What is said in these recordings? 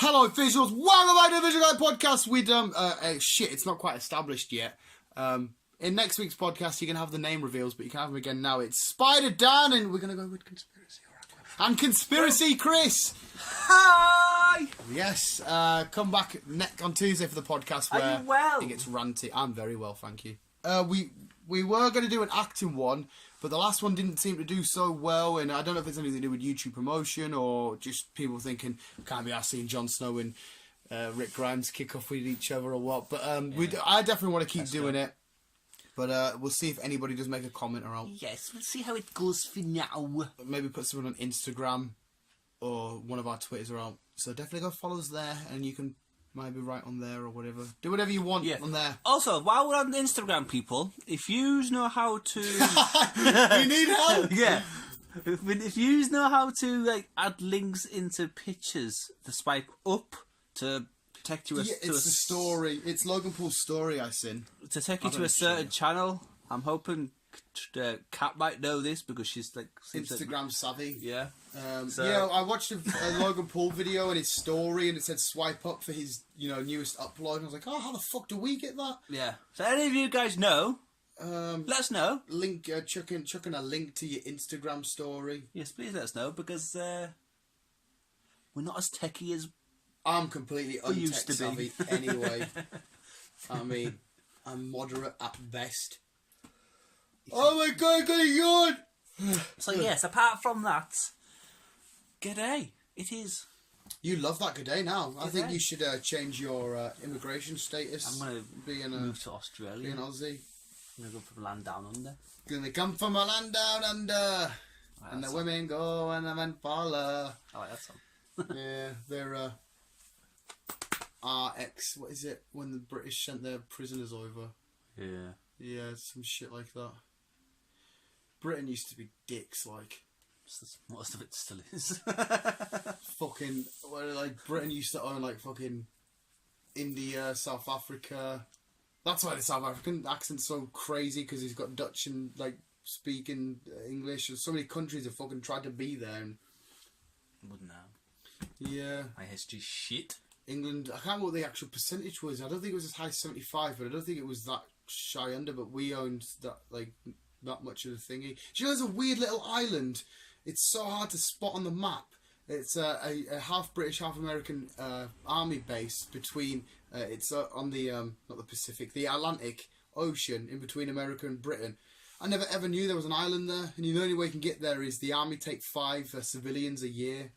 Hello, visuals. Welcome back to the Visual Guy Podcast. It's not quite established yet. In next week's podcast, you can have the name reveals, but you can have them again now. It's Spider Dan, and we're going to go with Conspiracy Oracle. And Conspiracy Chris. Hi! Yes, come back on Tuesday for the podcast where Are you well? it gets ranty. I'm very well, thank you. We were going to do an acting one, but the last one didn't seem to do so well, and I don't know if it's anything to do with YouTube promotion or just people thinking, can't be asked seeing Jon Snow and Rick Grimes kick off with each other or what. But I definitely want to keep doing it. But we'll see if anybody does make a comment or else. Yes, we'll see how it goes for now. Maybe put someone on Instagram or one of our Twitters around. So definitely go follow us there, and you can maybe write on there or whatever. Do whatever you want on there. Also, while we're on Instagram, people, if you know how to... We need help! Yeah. If you know how to add links into pictures to swipe up to take you it's the story. It's Logan Paul's story I seen. To take you to a certain channel. I'm hoping Kat might know this because she's Instagram savvy. Yeah. I watched a Logan Paul video and his story, and it said swipe up for his newest upload. And I was like, oh, how the fuck do we get that? Yeah. So any of you guys know? Let us know. Link chucking a link to your Instagram story. Yes, please let us know because we're not as techie as I'm completely untech savvy anyway. I mean, I'm moderate at best. Oh my god, good! So yes, apart from that, g'day. It is. You love that g'day now. G'day. I think you should change your immigration status. I'm going to move to Australia. Be an Aussie. I'm going to go from land down under. Gonna come from a land down under. And the women go and the men follow. I like that song. Yeah, they're RX, what is it? When the British sent their prisoners over. Yeah. Yeah, some shit like that. Britain used to be dicks, like. Most of it still is. Fucking, Britain used to own, fucking India, South Africa. That's why the South African accent's so crazy, because he's got Dutch and, speaking English. And so many countries have fucking tried to be there. And... Wouldn't know. Yeah. My history shit. England, I can't remember what the actual percentage was. I don't think it was as high as 75, but I don't think it was that shy under, but we owned that, that much of the thingy. Do you know there's a weird little island? It's so hard to spot on the map. It's a half British, half American army base between, it's on the, not the Pacific, the Atlantic Ocean in between America and Britain. I never ever knew there was an island there, and the only way you can get there is the army take 5 civilians a year,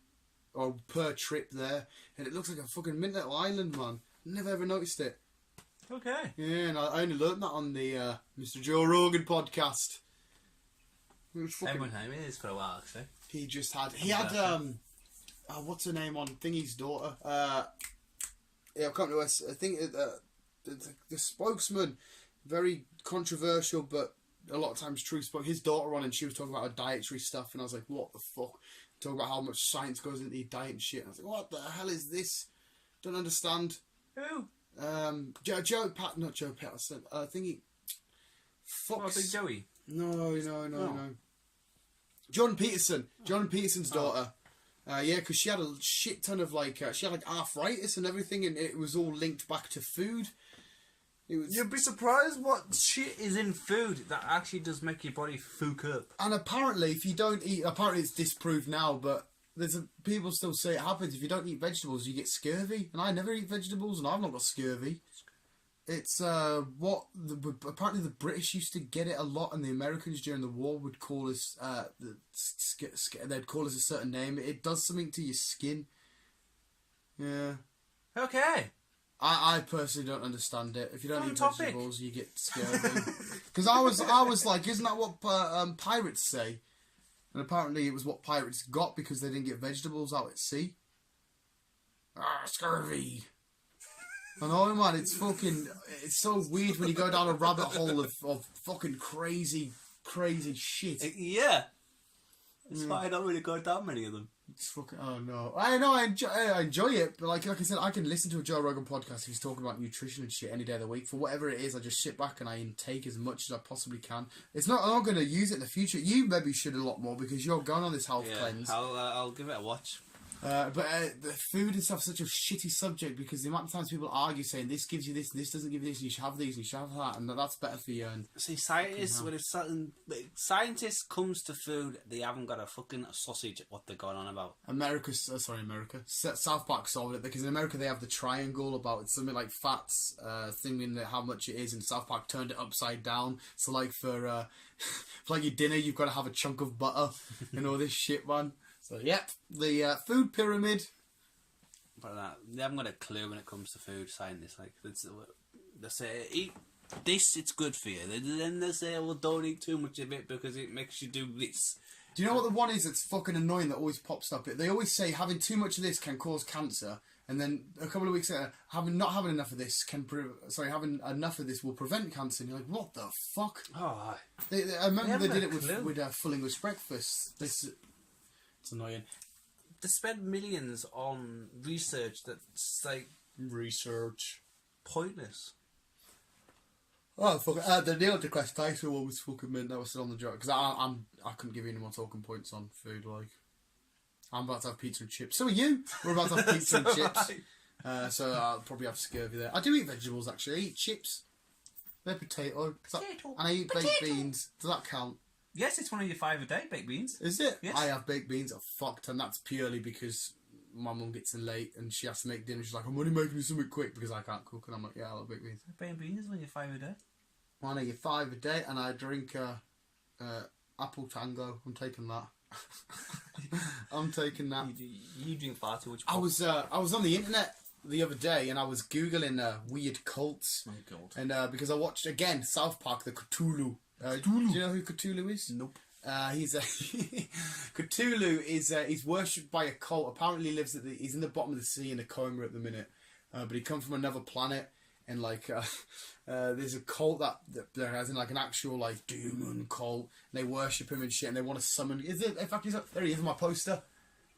or per trip there, and it looks like a fucking mint little island, man. Never ever noticed it. Okay. Yeah, and I only learned that on the Mr. Joe Rogan podcast. Everyone knows me is for a while, actually. He had what's her name on Thingy's daughter? I can't remember. I think the spokesman, very controversial, but a lot of times true. Spoke his daughter on, and she was talking about her dietary stuff, and I was like, what the fuck? Talking about how much science goes into your diet and shit. And I was like, what the hell is this? Don't understand. Who? Not Joe Patterson. I think he. Fox. Big Joey. No. John Peterson. John Peterson's daughter. Yeah, because she had a shit ton of she had arthritis and everything, and it was all linked back to food. You'd be surprised what shit is in food that actually does make your body fuck up. And apparently, if you don't eat, apparently it's disproved now, but people still say it happens. If you don't eat vegetables, you get scurvy. And I never eat vegetables, and I've not got scurvy. It's apparently the British used to get it a lot, and the Americans during the war would call us they'd call us a certain name. It does something to your skin. Yeah. Okay. I personally don't understand it. If you don't eat vegetables, you get scurvy. Because I was like, isn't that what pirates say? And apparently it was what pirates got because they didn't get vegetables out at sea. Scurvy. I know, man, it's so weird when you go down a rabbit hole of fucking crazy shit. Yeah. It's why I don't really go down many of them. It's fucking, oh no. I know, I enjoy it, but like I said, I can listen to a Joe Rogan podcast if he's talking about nutrition and shit any day of the week. For whatever it is, I just sit back and I intake as much as I possibly can. I'm not going to use it in the future. You maybe should a lot more because you're going on this health cleanse. I'll give it a watch. The food and stuff is such a shitty subject because the amount of times people argue saying this gives you this and this doesn't give you this and you should have these and you should have that and that's better for you. And see, scientists, when it's certain scientists comes to food, they haven't got a fucking sausage at what they're going on about. South Park solved it because in America they have the triangle about it's something like fats, thinking how much it is, and South Park turned it upside down. So like for like your dinner, you've got to have a chunk of butter and all this shit, man. So, yep, the food pyramid. But they haven't got a clue when it comes to food, scientists. Like, they say, eat this, it's good for you. Then they say, well, don't eat too much of it because it makes you do this. Do you know what the one is that's fucking annoying that always pops up? They always say having too much of this can cause cancer. And then a couple of weeks later, not having enough of this having enough of this will prevent cancer. And you're like, what the fuck? Oh, I remember they did it with full English breakfast. It's annoying. They spend millions on research that's like pointless. Oh fuck! The Neil deGrasse Tyson one was fucking mint. That was still on the joke because I couldn't give you any more talking points on food. Like I'm about to have pizza and chips. So are you? We're about to have pizza and chips. So I'll probably have scurvy there. I do eat vegetables actually. I eat chips. They're potato. And I eat baked beans. Does that count? Yes, it's one of your 5 a day, baked beans. Is it? Yes. I have baked beans a fuck ton. That's purely because my mum gets in late and she has to make dinner. She's like, I'm only making me something quick because I can't cook. And I'm like, yeah, I love baked beans. Baked beans is one of your 5 a day. Mine are your 5 a day, and I drink apple tango. I'm taking that. I'm taking that. You drink far too much. I was on the internet the other day and I was googling weird cults. Oh God. And because I watched again South Park, the Cthulhu. Do you know who Cthulhu is? Nope. Cthulhu is he's worshipped by a cult. Apparently lives he's in the bottom of the sea in a coma at the minute, but he comes from another planet. And like there's a cult that has in like an actual like demon cult. And they worship him and shit, and they want to summon. Is it? In fact, there he is on my poster.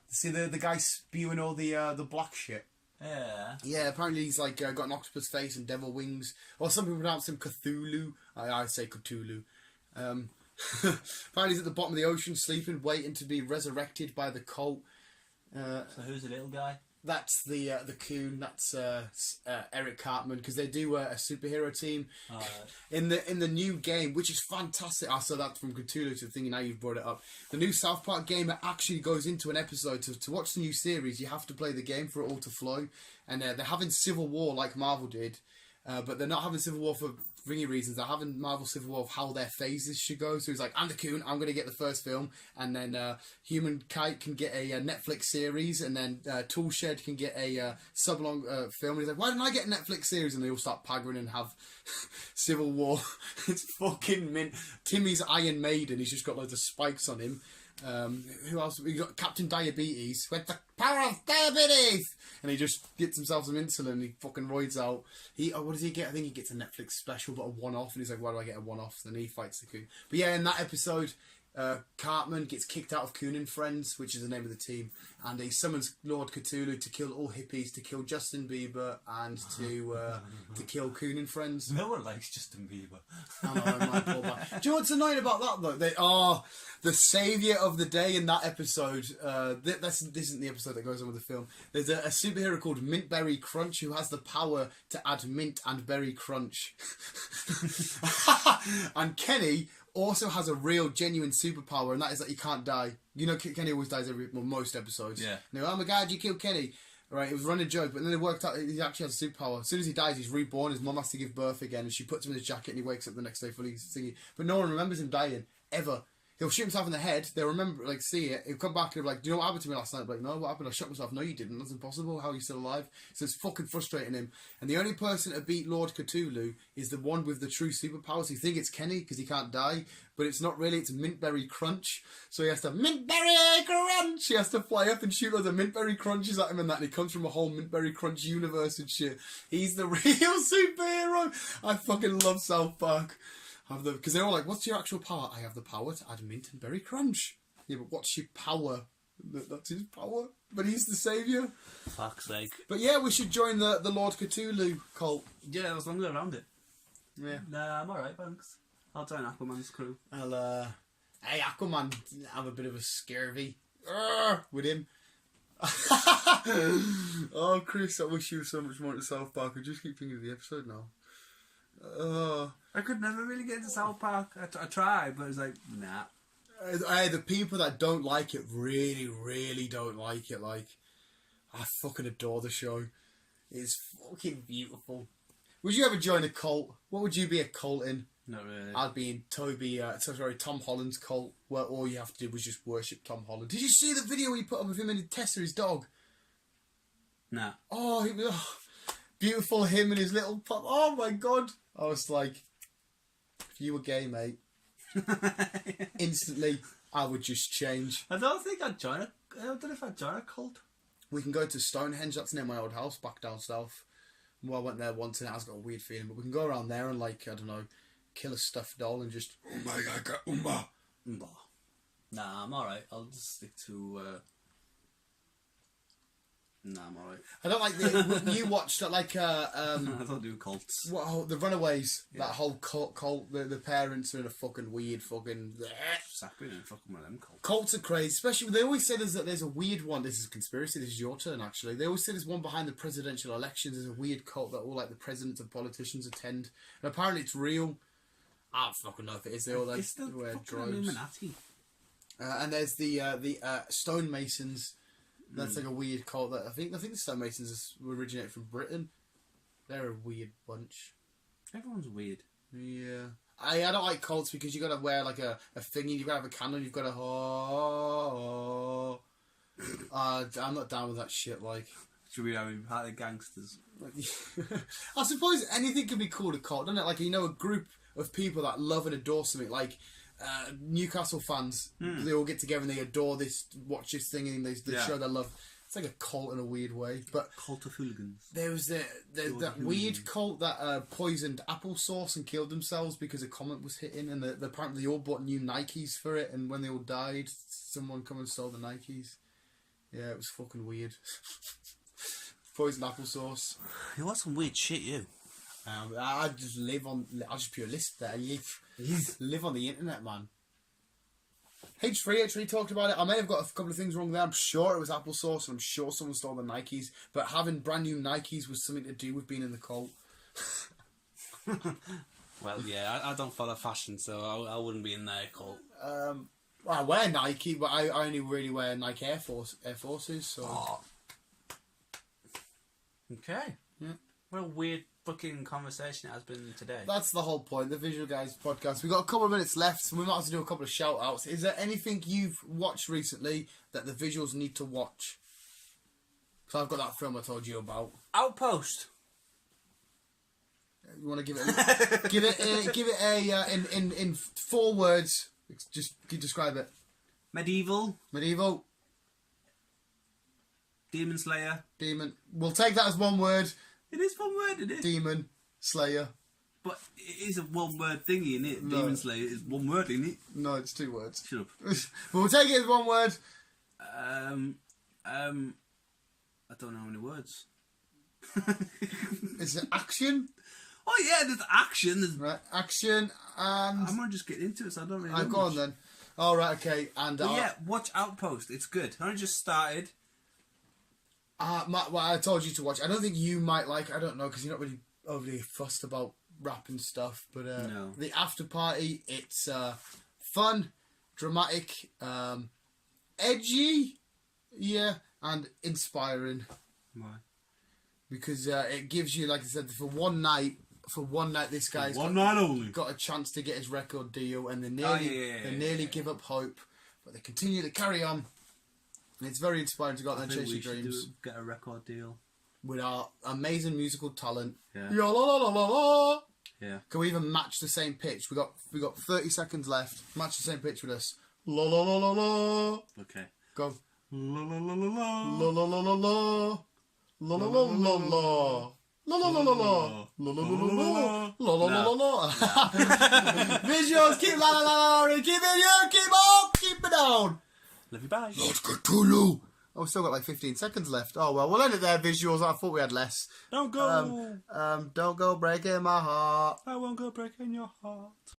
See the guy spewing all the black shit. Yeah. Yeah. Apparently he's like got an octopus face and devil wings, or some people pronounce him Cthulhu. I say Cthulhu. Apparently he's at the bottom of the ocean, sleeping, waiting to be resurrected by the cult. So who's the little guy? That's the coon. That's Eric Cartman, because they do a superhero team in the new game, which is fantastic. I saw that from Cthulhu to the thing. Now you've brought it up. The new South Park game actually goes into an episode. To watch the new series, you have to play the game for it all to flow. And they're having Civil War like Marvel did, but they're not having Civil War for thingy reasons. They're having Marvel Civil War of how their phases should go. So he's like, I'm the coon, I'm going to get the first film, and then Human Kite can get a Netflix series, and then Toolshed can get a sub-long film. And he's like, why didn't I get a Netflix series? And they all start paggering and have Civil War. It's fucking mint. Timmy's Iron Maiden, he's just got loads of spikes on him. Who else? We got Captain Diabetes with the power of diabetes, and he just gets himself some insulin. He fucking roids out. What does he get? I think he gets a Netflix special, but a one-off. And he's like, "Why do I get a one-off?" Then he fights the coon. But yeah, in that episode, Cartman gets kicked out of Coon and Friends, which is the name of the team, and he summons Lord Cthulhu to kill all hippies, to kill Justin Bieber, and to kill Coon and Friends. No one likes Justin Bieber. I know, my poor man. Do you know what's annoying about that though? They are the saviour of the day in that episode. This isn't the episode that goes on with the film. There's a superhero called Mintberry Crunch who has the power to add mint and berry crunch. And Kenny also has a real, genuine superpower, and that is that he can't die. You know, Kenny always dies most episodes. Yeah. And they go, oh my God, you killed Kenny. Right, it was a running joke, but then it worked out he actually has a superpower. As soon as he dies, he's reborn. His mum has to give birth again, and she puts him in his jacket, and he wakes up the next day fully singing. But no one remembers him dying, ever. He'll shoot himself in the head. They'll remember, like, see it. He'll come back and be like, do you know what happened to me last night? Like, no, what happened? I shot myself. No, you didn't. That's impossible. How are you still alive? So it's fucking frustrating him. And the only person to beat Lord Cthulhu is the one with the true superpowers. You think it's Kenny because he can't die, but it's not really. It's Mintberry Crunch. So he has to Mintberry Crunch. He has to fly up and shoot loads of Mintberry Crunches at him and that. And he comes from a whole Mintberry Crunch universe and shit. He's the real superhero. I fucking love South Park. Because they're all like, what's your actual power? I have the power to add mint and berry crunch. Yeah, but what's your power? That's his power. But he's the saviour. Fuck's sake. But yeah, we should join the Lord Cthulhu cult. Yeah, as long as we're around it. Yeah. Nah, I'm alright, thanks. I'll join Aquaman's crew. Hey, Aquaman, have a bit of a scurvy with him. Oh, Chris, I wish you were so much more into South Park. I just keep thinking of the episode now. I could never really get into South Park. I tried, but it was like, nah. The people that don't like it really, really don't like it. Like, I fucking adore the show. It's fucking beautiful. Would you ever join a cult? What would you be a cult in? Not really. I'd be in Tom Holland's cult, where all you have to do was just worship Tom Holland. Did you see the video he put up of him and Tessa, his dog? Nah. Oh, beautiful, him and his little pup. Oh my god. I was like, if you were gay, mate, instantly I would just change. I don't think I'd join a... I don't know if I'd join a cult. We can go to Stonehenge, that's near my old house back down south. Well, I went there once and I got a weird feeling, but we can go around there and, like, I don't know, kill a stuffed doll and just, oh my god, Nah, I'm alright. I'll just stick to... Nah, I'm alright. I don't like you watched that, like, I don't do cults. The Runaways, that whole cult, the parents are in a fucking weird fucking... Exactly, and fucking one of them cults. Cults are crazy, especially, they always say there's a weird one. This is a conspiracy, this is your turn, actually. They always say there's one behind the presidential elections. There's a weird cult that all, like, the presidents and politicians attend. And apparently it's real. I don't fucking know if it is. They all, like, it's the wear fucking robes. Illuminati. And there's the stonemasons. That's like a weird cult that I think the stonemasons originated from Britain. They're a weird bunch. Everyone's weird. Yeah. I don't like cults because you gotta wear like a thingy, you gotta have a candle, you've gotta I'm not down with that shit, like. Should we have part of the gangsters? I suppose anything can be called a cult, doesn't it? Like, you know, a group of people that love and adore something, like Newcastle fans, they all get together and they adore this, watch this thing and they show their love. It's like a cult in a weird way. But cult of hooligans. There was that weird cult that poisoned applesauce and killed themselves because a comet was hitting, and apparently they all bought new Nikes for it, and when they all died, someone come and stole the Nikes. Yeah, it was fucking weird. Poisoned applesauce. You want some weird shit, you? I just I'll just pure list there. Live on the internet, man. H3 talked about it. I may have got a couple of things wrong there. I'm sure it was applesauce, and I'm sure someone stole the Nikes. But having brand new Nikes was something to do with being in the cult. Well, yeah, I don't follow fashion, so I wouldn't be in their cult. I wear Nike, but I only really wear Nike Air Forces. So. Oh. Okay. Yeah. What a weird fucking conversation it has been today. That's the whole point, the Visual Guyz podcast. We've got a couple of minutes left, so we might have to do a couple of shout outs. Is there anything you've watched recently that the visuals need to watch? So I've got that film I told you about. Outpost. You want to give it in 4 words. Just describe it. Medieval. Demon Slayer. Demon. We'll take that as 1 word. It is 1 word, it is. Demon Slayer. But it is a 1 word thingy, isn't it? No. Demon Slayer is 1 word, isn't it? No, it's 2 words. Shut up. But we'll take it as 1 word. I don't know any words. Is it action? Oh yeah, there's action. Right, action and... I'm gonna just get into it, so I don't really know Go on then. Alright, okay. And yeah, watch Outpost. It's good. I only just started. Well, I told you to watch. I don't think you might like. I don't know because you're not really overly fussed about rap and stuff. But no. The After Party, it's fun, dramatic, edgy, yeah, and inspiring. Why? Because it gives you, like I said, for one night, this guy's got a chance to get his record deal, and they nearly give up hope, but they continue to carry on. And it's very inspiring to go out there and chase your dreams. Get a record deal with our amazing musical talent. Yeah. La la la la la. Yeah. Can we even match the same pitch? We got 30 seconds left. Match the same pitch with us. La la la la la. Okay. Go. La la la la la. La la la la la. La la la la la. La la la la la. La la la la la. La la la la la. Visuals, keep la la la la. Keep it, keep on, keep it down. Love you, bye. Lord Cthulhu. Oh, we've still got like 15 seconds left. Oh well, we'll end it there. Visuals. I thought we had less. Don't go. Don't go breaking my heart. I won't go breaking your heart.